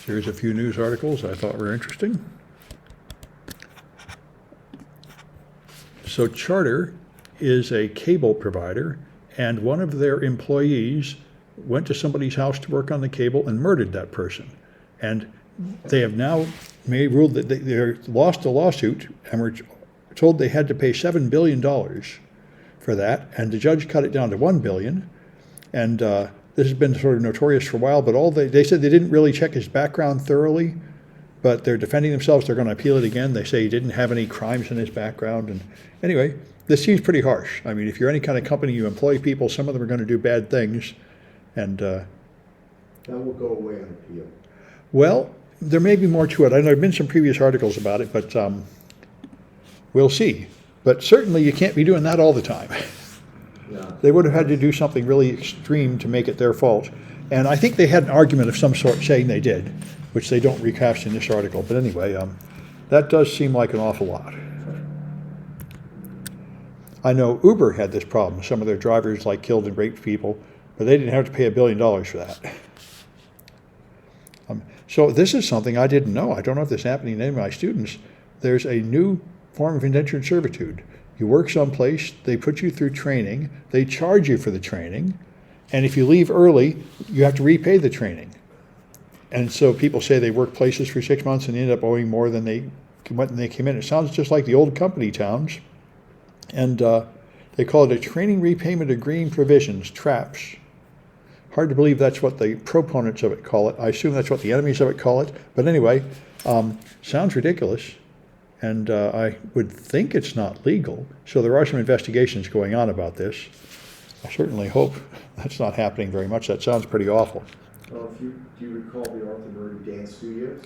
Here's a few news articles I thought were interesting. So Charter is a cable provider, and one of their employees went to somebody's house to work on the cable and murdered that person. And they have now ruled that they lost a lawsuit and were told they had to pay $7 billion for that, and the judge cut it down to $1 billion. And this has been sort of notorious for a while, but they said they didn't really check his background thoroughly, but they're defending themselves. They're going to appeal it again. They say he didn't have any crimes in his background. And anyway, this seems pretty harsh. I mean, if you're any kind of company, you employ people, some of them are going to do bad things. And that will go away on appeal. Well, there may be more to it. I know there have been some previous articles about it, but we'll see. But certainly you can't be doing that all the time. Yeah. They would have had to do something really extreme to make it their fault. And I think they had an argument of some sort saying they did, which they don't recast in this article. But anyway, that does seem like an awful lot. I know Uber had this problem. Some of their drivers killed and raped people, but they didn't have to pay $1 billion for that. So this is something I didn't know. I don't know if this is happening to any of my students. There's a new form of indentured servitude. You work someplace, they put you through training, they charge you for the training, and if you leave early, you have to repay the training. And so people say they work places for 6 months and they end up owing more than they when they came in. It sounds just like the old company towns. And they call it a training repayment agreement provisions, TRAPS. Hard to believe that's what the proponents of it call it. I assume that's what the enemies of it call it. But anyway, sounds ridiculous. And I would think it's not legal. So there are some investigations going on about this. I certainly hope that's not happening very much. That sounds pretty awful. Well, do you recall the Arthur Murray Dance Studios?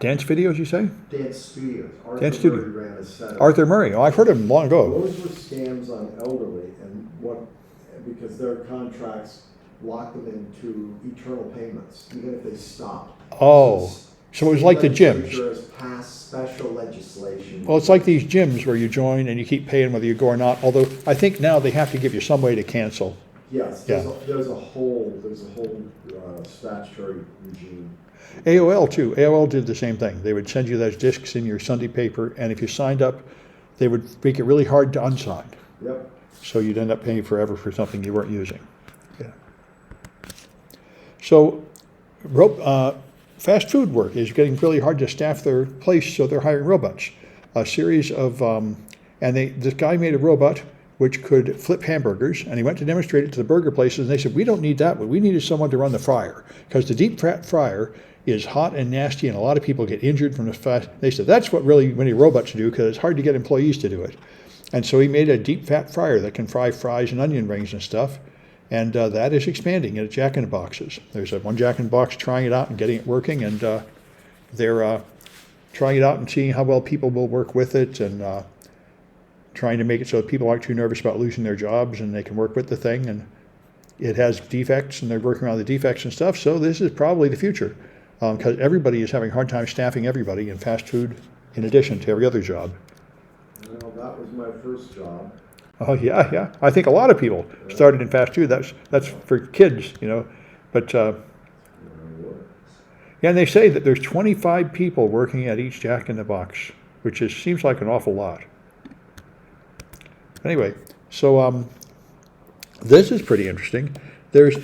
Dance videos, you say? Dance Studios. Dance Murray ran a set. Arthur Murray. Oh, I've heard of him long ago. Those were scams on elderly, and because their contracts locked them into eternal payments, even if they stopped. Oh, so it was like the gyms. Has passed special legislation. Well, it's like these gyms where you join and you keep paying whether you go or not. Although I think now they have to give you some way to cancel. Yes, Yeah. there's a whole statutory regime. AOL too. AOL did the same thing. They would send you those discs in your Sunday paper, and if you signed up, they would make it really hard to unsign. Yep. So you'd end up paying forever for something you weren't using. Yeah. So, fast food work is getting really hard to staff their place, so they're hiring robots. A series of, this guy made a robot which could flip hamburgers, and he went to demonstrate it to the burger places, and they said, we don't need that. What we need is someone to run the fryer, because the deep fat fryer is hot and nasty, and a lot of people get injured from the fast. They said, that's what really we need robots to do, because it's hard to get employees to do it. And so he made a deep fat fryer that can fry fries and onion rings and stuff, and that is expanding at Jack in the Boxes. There's one Jack in the Box trying it out and getting it working, and they're trying it out and seeing how well people will work with it, and trying to make it so that people aren't too nervous about losing their jobs and they can work with the thing. And it has defects, and they're working around the defects and stuff. So this is probably the future, because everybody is having a hard time staffing everybody in fast food in addition to every other job. Well, that was my first job. Oh, yeah. I think a lot of people started in fast food. That's for kids, But yeah, and they say that there's 25 people working at each Jack in the Box, which seems like an awful lot. Anyway, so this is pretty interesting. There's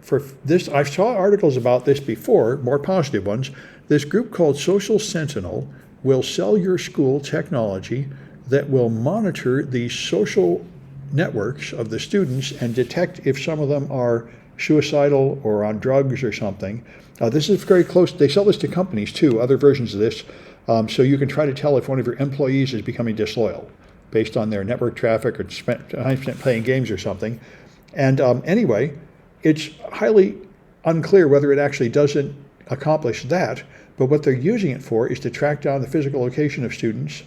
for this, I saw articles about this before, more positive ones. This group called Social Sentinel will sell your school technology that will monitor the social networks of the students and detect if some of them are suicidal or on drugs or something. This is very close. They sell this to companies too, other versions of this. So you can try to tell if one of your employees is becoming disloyal based on their network traffic or time spent playing games or something. And anyway, it's highly unclear whether it actually doesn't accomplish that, but what they're using it for is to track down the physical location of students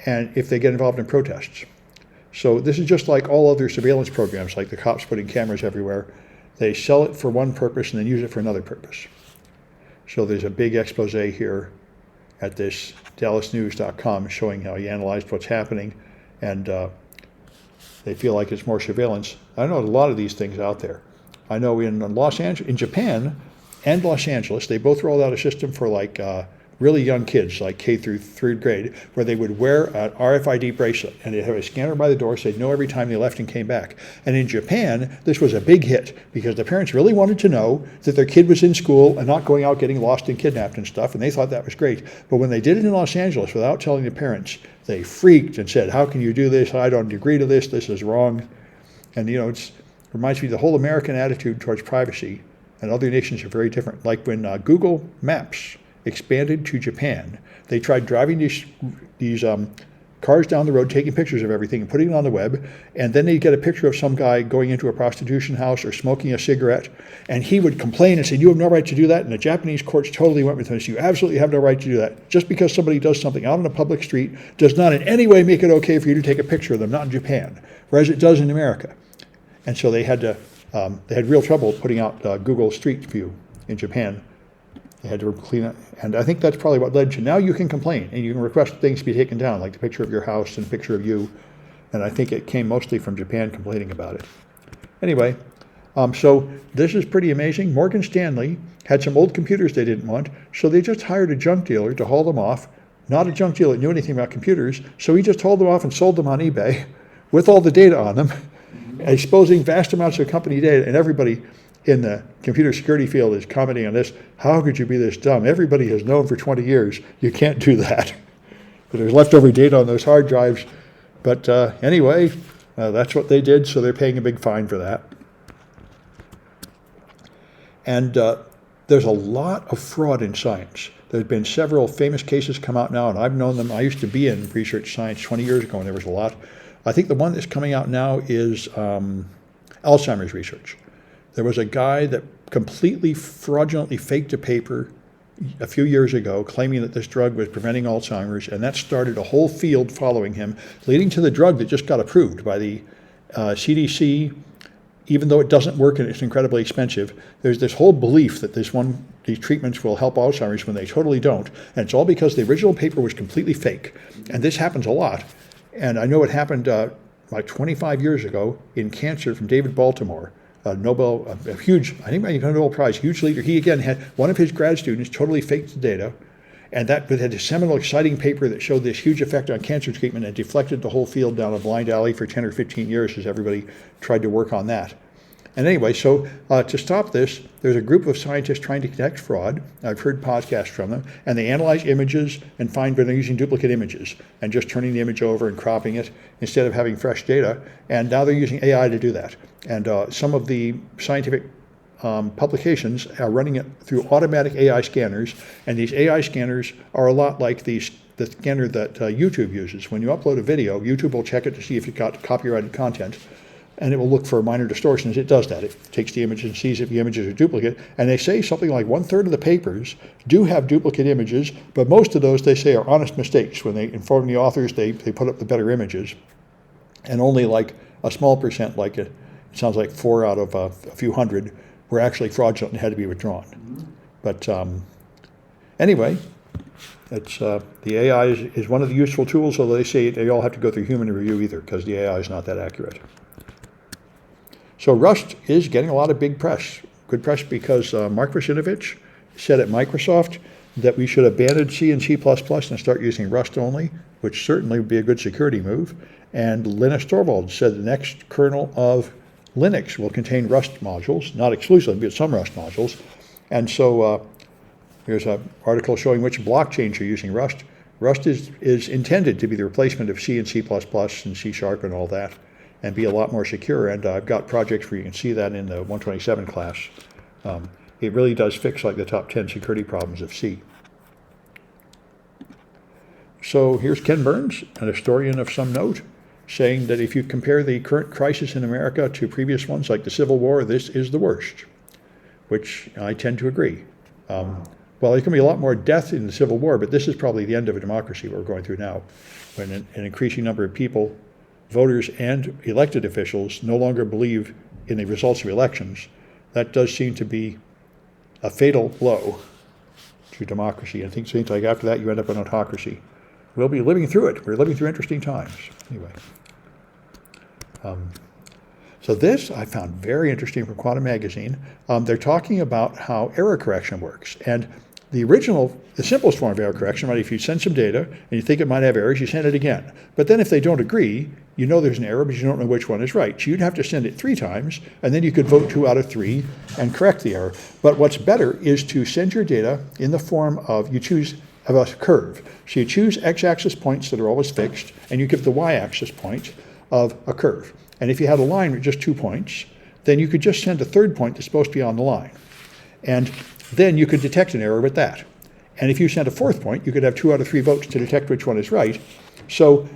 and if they get involved in protests. So this is just like all other surveillance programs, like the cops putting cameras everywhere. They sell it for one purpose and then use it for another purpose. So there's a big expose here at this DallasNews.com showing how he analyzed what's happening, and they feel like it's more surveillance. I know a lot of these things out there. I know in in Japan and Los Angeles, they both rolled out a system for like really young kids, like K through third grade, where they would wear an RFID bracelet and they'd have a scanner by the door so they'd know every time they left and came back. And in Japan, this was a big hit because the parents really wanted to know that their kid was in school and not going out getting lost and kidnapped and stuff, and they thought that was great. But when they did it in Los Angeles without telling the parents, they freaked and said, how can you do this? I don't agree to this. This is wrong. And it reminds me of the whole American attitude towards privacy, and other nations are very different. Like when Google Maps expanded to Japan, they tried driving these cars down the road, taking pictures of everything and putting it on the web, and then they'd get a picture of some guy going into a prostitution house or smoking a cigarette, and he would complain and say, you have no right to do that, and the Japanese courts totally went with him and said, you absolutely have no right to do that. Just because somebody does something out on a public street does not in any way make it okay for you to take a picture of them, not in Japan, whereas it does in America. And so they had real trouble putting out Google Street View in Japan. They had to clean it, and I think that's probably what led to now you can complain and you can request things to be taken down, like the picture of your house and a picture of you. And I think it came mostly from Japan complaining about it. Anyway, so this is pretty amazing. Morgan Stanley had some old computers they didn't want, so they just hired a junk dealer to haul them off. Not a junk dealer that knew anything about computers, so he just hauled them off and sold them on eBay with all the data on them, exposing vast amounts of company data, and everybody in the computer security field is commenting on this. How could you be this dumb? Everybody has known for 20 years you can't do that. But there's leftover data on those hard drives. But anyway, that's what they did, so they're paying a big fine for that. And there's a lot of fraud in science. There's been several famous cases come out now, and I've known them. I used to be in research science 20 years ago, and there was a lot. I think the one that's coming out now is Alzheimer's research. There was a guy that completely fraudulently faked a paper a few years ago claiming that this drug was preventing Alzheimer's, and that started a whole field following him, leading to the drug that just got approved by the CDC. Even though it doesn't work and it's incredibly expensive, there's this whole belief that these treatments will help Alzheimer's when they totally don't. And it's all because the original paper was completely fake. And this happens a lot. And I know it happened like 25 years ago in cancer from David Baltimore, a huge, I think he got a Nobel Prize, huge leader. He again had one of his grad students totally faked the data, and that had a seminal, exciting paper that showed this huge effect on cancer treatment and deflected the whole field down a blind alley for 10 or 15 years as everybody tried to work on that. And anyway, so to stop this, there's a group of scientists trying to detect fraud. I've heard podcasts from them, and they analyze images and find when they're using duplicate images and just turning the image over and cropping it instead of having fresh data. And now they're using AI to do that. And some of the scientific publications are running it through automatic AI scanners, and these AI scanners are a lot like the scanner that YouTube uses. When you upload a video, YouTube will check it to see if you've got copyrighted content, and it will look for minor distortions. It does that. It takes the image and sees if the images are duplicate. And they say something like 1/3 of the papers do have duplicate images, but most of those they say are honest mistakes. When they inform the authors, they put up the better images. And only like a small percent, like it sounds like 4 out of a few hundred, were actually fraudulent and had to be withdrawn. But anyway, it's, the AI is one of the useful tools, although they say they all have to go through human review either, because the AI is not that accurate. So Rust is getting a lot of big press. Good press because Mark Vucinovic said at Microsoft that we should abandon C and C++ and start using Rust only, which certainly would be a good security move. And Linus Torvalds said the next kernel of Linux will contain Rust modules, not exclusively, but some Rust modules. And so here's an article showing which blockchains are using Rust. Rust is intended to be the replacement of C and C++ and C# and all that, and be a lot more secure. And I've got projects where you can see that in the 127 class. It really does fix like the top 10 security problems of C. So here's Ken Burns, an historian of some note, saying that if you compare the current crisis in America to previous ones like the Civil War, this is the worst, which I tend to agree. Well, there's going to be a lot more death in the Civil War, but this is probably the end of a democracy we're going through now, when an increasing number of people, voters and elected officials, no longer believe in the results of elections. That does seem to be a fatal blow to democracy. I think it seems like after that you end up in autocracy. We'll be living through it. We're living through interesting times. Anyway. So this I found very interesting from Quantum Magazine. They're talking about how error correction works. And the simplest form of error correction, right, if you send some data and you think it might have errors, you send it again. But then if they don't agree, you know there's an error, but you don't know which one is right. So you'd have to send it 3 times, and then you could vote 2 out of 3 and correct the error. But what's better is to send your data in the form of, you choose a curve. So you choose x-axis points that are always fixed, and you give the y-axis point of a curve. And if you had a line with just 2 points, then you could just send a third point that's supposed to be on the line. And then you could detect an error with that. And if you sent a 4th point, you could have 2 out of 3 votes to detect which one is right. So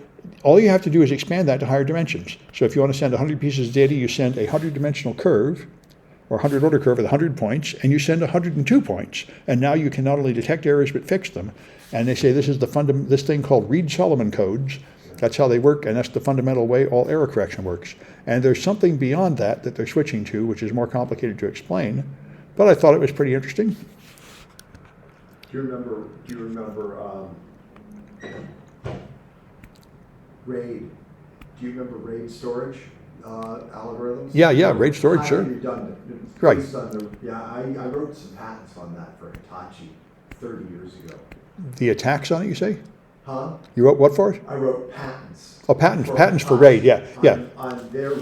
all you have to do is expand that to higher dimensions. So if you want to send 100 pieces of data, you send a 100-dimensional curve, or 100-order curve with 100 points, and you send 102 points. And now you can not only detect errors, but fix them. And they say this is this thing called Reed-Solomon codes. That's how they work, and that's the fundamental way all error correction works. And there's something beyond that they're switching to, which is more complicated to explain. But I thought it was pretty interesting. Do you remember RAID? Do you remember RAID storage algorithms? Yeah, RAID storage, sure. Redundant. Right. I wrote some patents on that for Hitachi 30 years ago. The attacks on it, you say? Huh? You wrote what for it? I wrote patents. Oh, patents for RAID, yeah. On their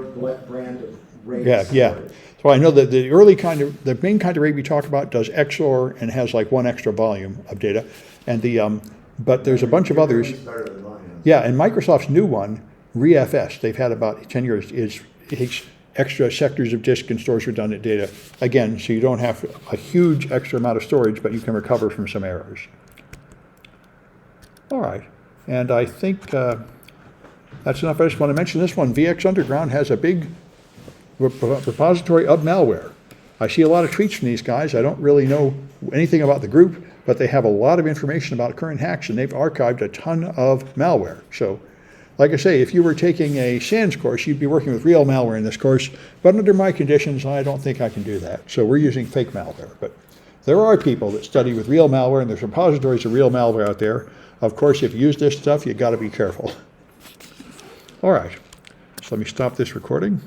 brand of RAID storage. Yeah. So I know that the main kind of RAID we talk about does XOR and has like 1 extra volume of data, and but there's a bunch of others. Better than mine. Yeah, and Microsoft's new one, ReFS, they've had about 10 years, it takes extra sectors of disk and stores redundant data. Again, so you don't have a huge extra amount of storage, but you can recover from some errors. All right, and I think that's enough. I just want to mention this one. VX Underground has a big repository of malware. I see a lot of tweets from these guys. I don't really know anything about the group, but they have a lot of information about current hacks, and they've archived a ton of malware. So, like I say, if you were taking a SANS course, you'd be working with real malware in this course, but under my conditions, I don't think I can do that. So we're using fake malware. But there are people that study with real malware, and there's repositories of real malware out there. Of course, if you use this stuff, you got to be careful. All right, so let me stop this recording.